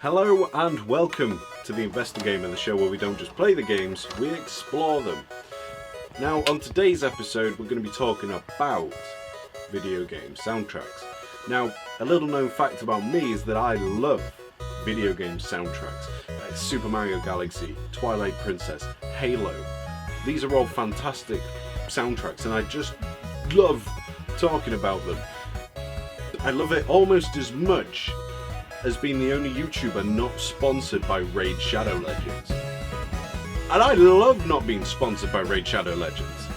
Hello and welcome to the Investigamer, the show where we don't just play the games, we explore them. Now, on today's episode, we're going to be talking about video game soundtracks. Now, a little known fact about me is that I love video game soundtracks. Super Mario Galaxy, Twilight Princess, Halo. These are all fantastic soundtracks and I just love talking about them. I love it almost as much as being the only YouTuber not sponsored by Raid Shadow Legends. And I love not being sponsored by Raid Shadow Legends.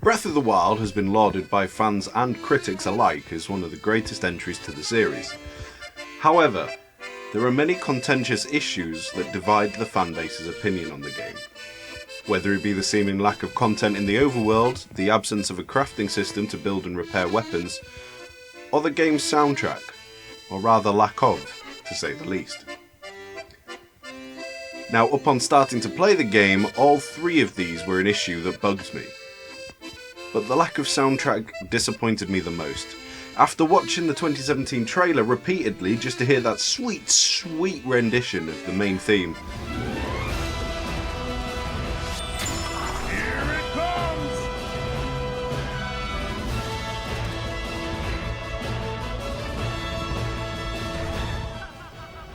Breath of the Wild has been lauded by fans and critics alike as one of the greatest entries to the series. However, there are many contentious issues that divide the fanbase's opinion on the game. Whether it be the seeming lack of content in the overworld, the absence of a crafting system to build and repair weapons, or the game's soundtrack, or rather lack of, to say the least. Now, upon starting to play the game, all three of these were an issue that bugged me. But the lack of soundtrack disappointed me the most. After watching the 2017 trailer repeatedly just to hear that sweet, sweet rendition of the main theme. Here it comes!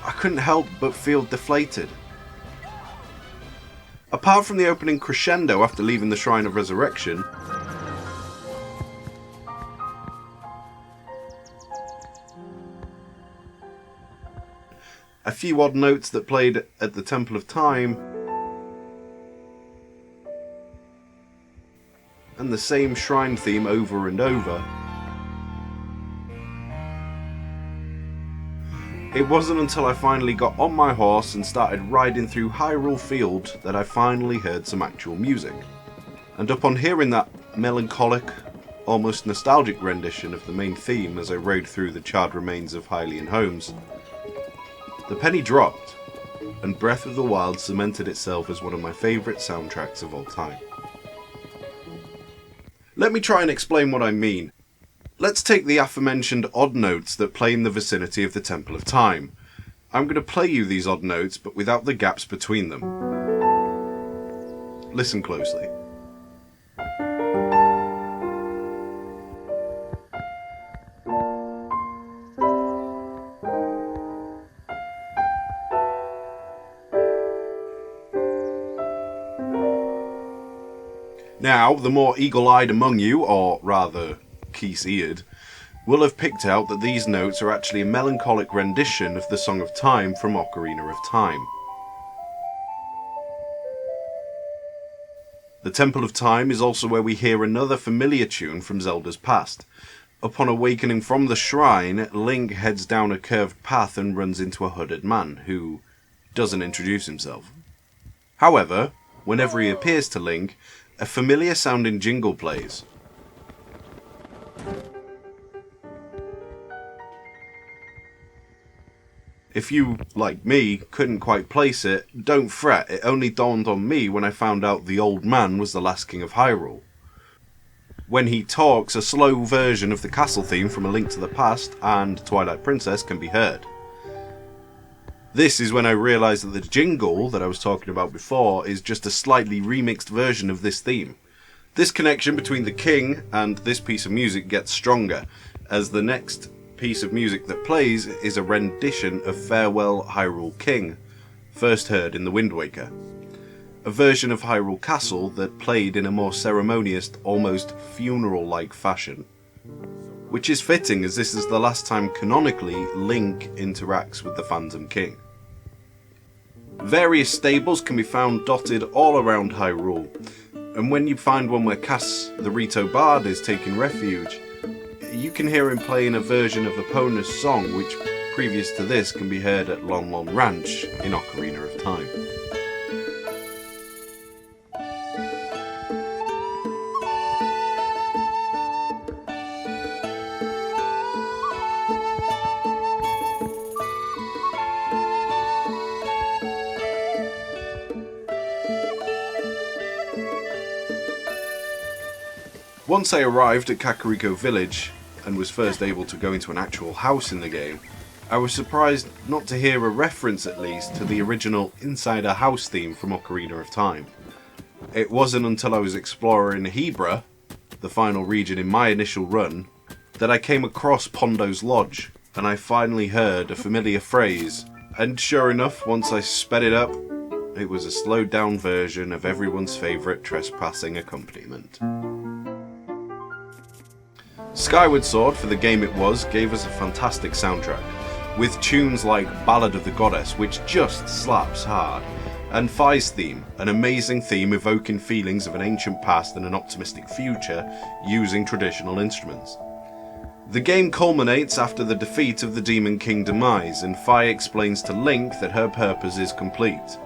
I couldn't help but feel deflated. Apart from the opening crescendo after leaving the Shrine of Resurrection, a few odd notes that played at the Temple of Time, and the same shrine theme over and over. It wasn't until I finally got on my horse and started riding through Hyrule Field that I finally heard some actual music. And upon hearing that melancholic, almost nostalgic rendition of the main theme as I rode through the charred remains of Hylian homes, the penny dropped, and Breath of the Wild cemented itself as one of my favourite soundtracks of all time. Let me try and explain what I mean. Let's take the aforementioned odd notes that play in the vicinity of the Temple of Time. I'm going to play you these odd notes, but without the gaps between them. Listen closely. Now, the more eagle-eyed among you, or rather, keys-eared, will have picked out that these notes are actually a melancholic rendition of the Song of Time from Ocarina of Time. The Temple of Time is also where we hear another familiar tune from Zelda's past. Upon awakening from the shrine, Link heads down a curved path and runs into a hooded man, who doesn't introduce himself. However, whenever he appears to Link, a familiar sounding jingle plays. If you, like me, couldn't quite place it, don't fret, it only dawned on me when I found out the old man was the last king of Hyrule. When he talks, a slow version of the castle theme from A Link to the Past and Twilight Princess can be heard. This is when I realised that the jingle that I was talking about before is just a slightly remixed version of this theme. This connection between the king and this piece of music gets stronger, as the next piece of music that plays is a rendition of Farewell Hyrule King, first heard in The Wind Waker. A version of Hyrule Castle that played in a more ceremonious, almost funeral-like fashion. Which is fitting, as this is the last time canonically Link interacts with the Phantom King. Various stables can be found dotted all around Hyrule, and when you find one where Kass, the Rito Bard, is taking refuge, you can hear him playing a version of Epona's song, which previous to this can be heard at Lon Lon Ranch in Ocarina of Time. Once I arrived at Kakariko village and was first able to go into an actual house in the game, I was surprised not to hear a reference at least to the original Inside a House theme from Ocarina of Time. It wasn't until I was exploring Hebra, the final region in my initial run, that I came across Pondo's lodge, and I finally heard a familiar phrase, and sure enough, once I sped it up, it was a slowed down version of everyone's favourite trespassing accompaniment. Skyward Sword, for the game it was, gave us a fantastic soundtrack, with tunes like Ballad of the Goddess, which just slaps hard, and Fi's theme, an amazing theme evoking feelings of an ancient past and an optimistic future using traditional instruments. The game culminates after the defeat of the Demon King Demise, and Fi explains to Link that her purpose is complete.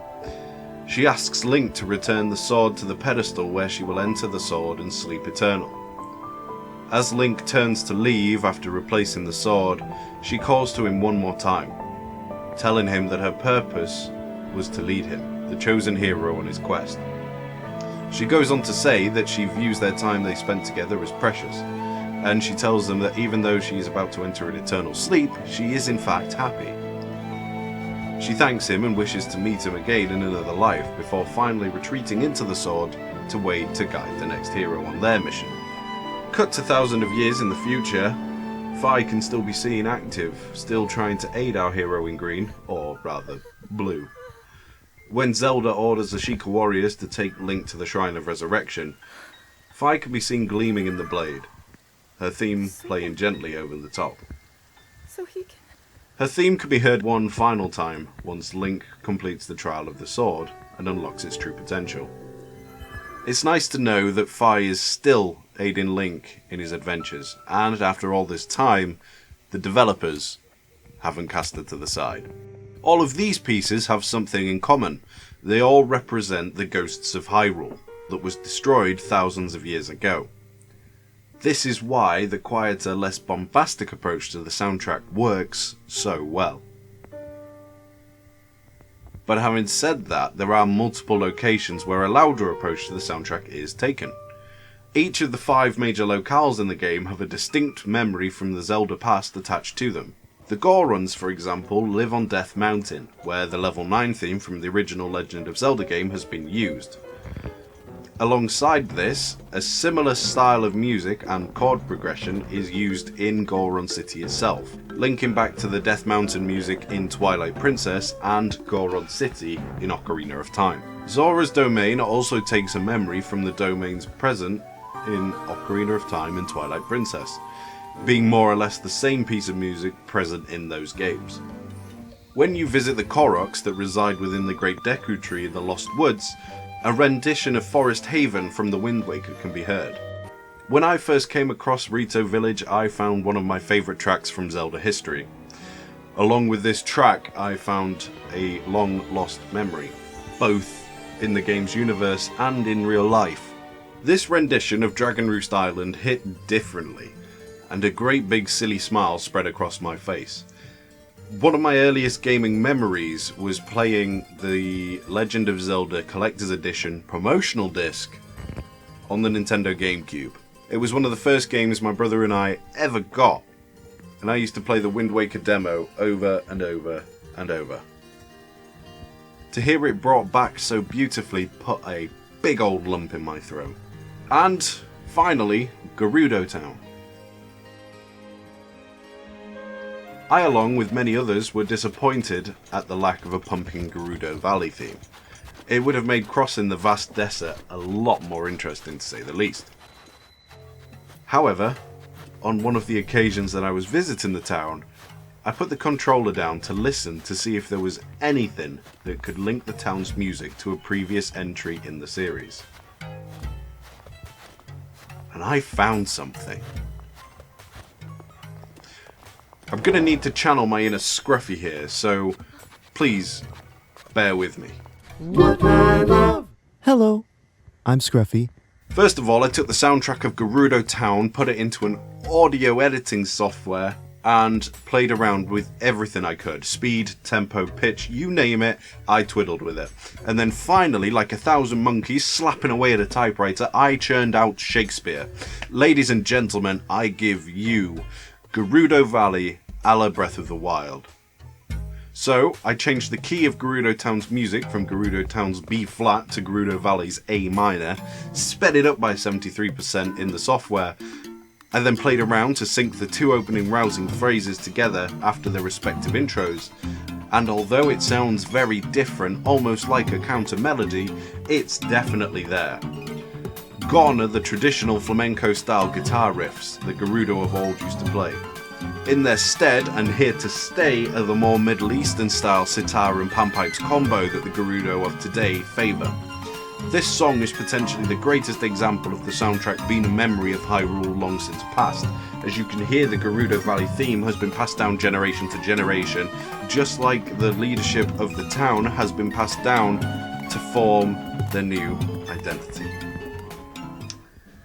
She asks Link to return the sword to the pedestal where she will enter the sword and sleep eternal. As Link turns to leave after replacing the sword, she calls to him one more time, telling him that her purpose was to lead him, the chosen hero, on his quest. She goes on to say that she views their time they spent together as precious, and she tells them that even though she is about to enter an eternal sleep, she is in fact happy. She thanks him and wishes to meet him again in another life before finally retreating into the sword to wait to guide the next hero on their mission. Cut to thousands of years in the future, Fi can still be seen active, still trying to aid our hero in green, or rather, blue. When Zelda orders the Sheikah warriors to take Link to the Shrine of Resurrection, Fi can be seen gleaming in the blade, her theme playing gently over the top. So he can... Her theme can be heard one final time once Link completes the trial of the sword and unlocks its true potential. It's nice to know that Fi is still aiding Link in his adventures, and after all this time, the developers haven't cast her to the side. All of these pieces have something in common. They all represent the ghosts of Hyrule that was destroyed thousands of years ago. This is why the quieter, less bombastic approach to the soundtrack works so well. But having said that, there are multiple locations where a louder approach to the soundtrack is taken. Each of the 5 major locales in the game have a distinct memory from the Zelda past attached to them. The Gorons, for example, live on Death Mountain, where the level 9 theme from the original Legend of Zelda game has been used. Alongside this, a similar style of music and chord progression is used in Goron City itself, linking back to the Death Mountain music in Twilight Princess and Goron City in Ocarina of Time. Zora's domain also takes a memory from the domains present in Ocarina of Time and Twilight Princess, being more or less the same piece of music present in those games. When you visit the Koroks that reside within the Great Deku Tree in the Lost Woods, a rendition of Forest Haven from the Wind Waker can be heard. When I first came across Rito Village, I found one of my favourite tracks from Zelda history. Along with this track, I found a long lost memory, both in the game's universe and in real life. This rendition of Dragon Roost Island hit differently, and a great big silly smile spread across my face. One of my earliest gaming memories was playing the Legend of Zelda Collector's Edition promotional disc on the Nintendo GameCube. It was one of the first games my brother and I ever got, and I used to play the Wind Waker demo over and over and over. To hear it brought back so beautifully put a big old lump in my throat. And finally, Gerudo Town. I, along with many others, were disappointed at the lack of a pumping Gerudo Valley theme. It would have made crossing the vast desert a lot more interesting, to say the least. However, on one of the occasions that I was visiting the town, I put the controller down to listen to see if there was anything that could link the town's music to a previous entry in the series. And I found something. I'm going to need to channel my inner Scruffy here, so please bear with me. What I love. Hello, I'm Scruffy. First of all, I took the soundtrack of Gerudo Town, put it into an audio editing software, and played around with everything I could. Speed, tempo, pitch, you name it, I twiddled with it. And then finally, like 1,000 monkeys slapping away at a typewriter, I churned out Shakespeare. Ladies and gentlemen, I give you Gerudo Valley a la Breath of the Wild. So, I changed the key of Gerudo Town's music from Gerudo Town's B flat to Gerudo Valley's A minor, sped it up by 73% in the software, and then played around to sync the two opening rousing phrases together after their respective intros. And although it sounds very different, almost like a counter melody, it's definitely there. Gone are the traditional flamenco style guitar riffs that Gerudo of old used to play. In their stead, and here to stay, are the more Middle Eastern style sitar and panpipes combo that the Gerudo of today favour. This song is potentially the greatest example of the soundtrack being a memory of Hyrule long since past. As you can hear, the Gerudo Valley theme has been passed down generation to generation, just like the leadership of the town has been passed down to form their new identity.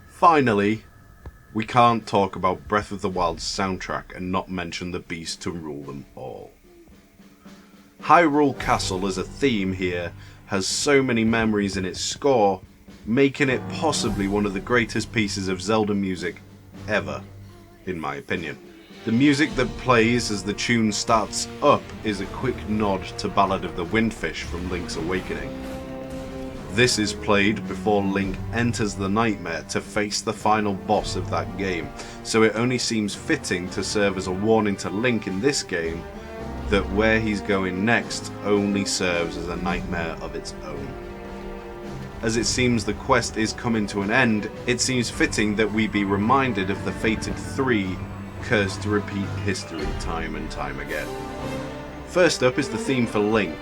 Finally, we can't talk about Breath of the Wild's soundtrack and not mention the beast to rule them all. Hyrule Castle as a theme here has so many memories in its score, making it possibly one of the greatest pieces of Zelda music ever, in my opinion. The music that plays as the tune starts up is a quick nod to Ballad of the Windfish from Link's Awakening. This is played before Link enters the nightmare to face the final boss of that game, so it only seems fitting to serve as a warning to Link in this game that where he's going next only serves as a nightmare of its own. As it seems the quest is coming to an end, it seems fitting that we be reminded of the fated three cursed to repeat history time and time again. First up is the theme for Link.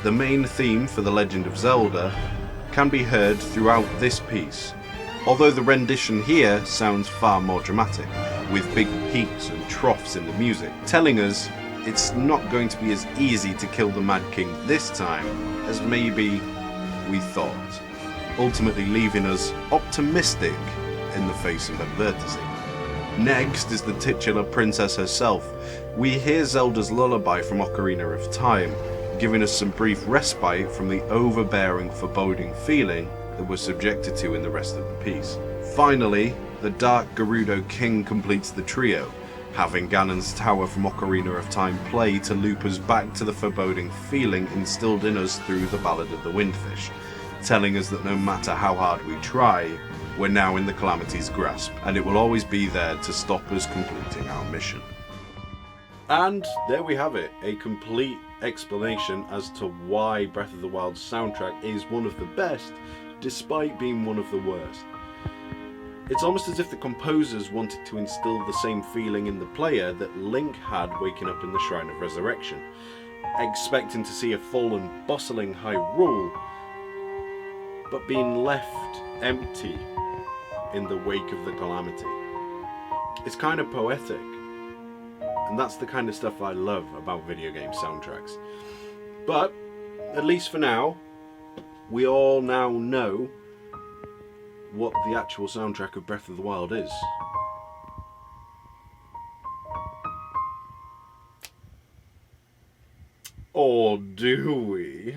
The main theme for The Legend of Zelda can be heard throughout this piece, although the rendition here sounds far more dramatic, with big peaks and troughs in the music, telling us it's not going to be as easy to kill the Mad King this time as maybe we thought, ultimately leaving us optimistic in the face of adversity. Next is the titular princess herself. We hear Zelda's lullaby from Ocarina of Time, giving us some brief respite from the overbearing, foreboding feeling that we're subjected to in the rest of the piece. Finally, the Dark Gerudo King completes the trio, having Ganon's Tower from Ocarina of Time play to loop us back to the foreboding feeling instilled in us through the Ballad of the Windfish, telling us that no matter how hard we try, we're now in the Calamity's grasp, and it will always be there to stop us completing our mission. And there we have it, a complete explanation as to why Breath of the Wild's soundtrack is one of the best, despite being one of the worst. It's almost as if the composers wanted to instill the same feeling in the player that Link had waking up in the Shrine of Resurrection, expecting to see a full and bustling Hyrule, but being left empty in the wake of the calamity. It's kind of poetic, and that's the kind of stuff I love about video game soundtracks. But, at least for now, we all now know what the actual soundtrack of Breath of the Wild is. Or do we?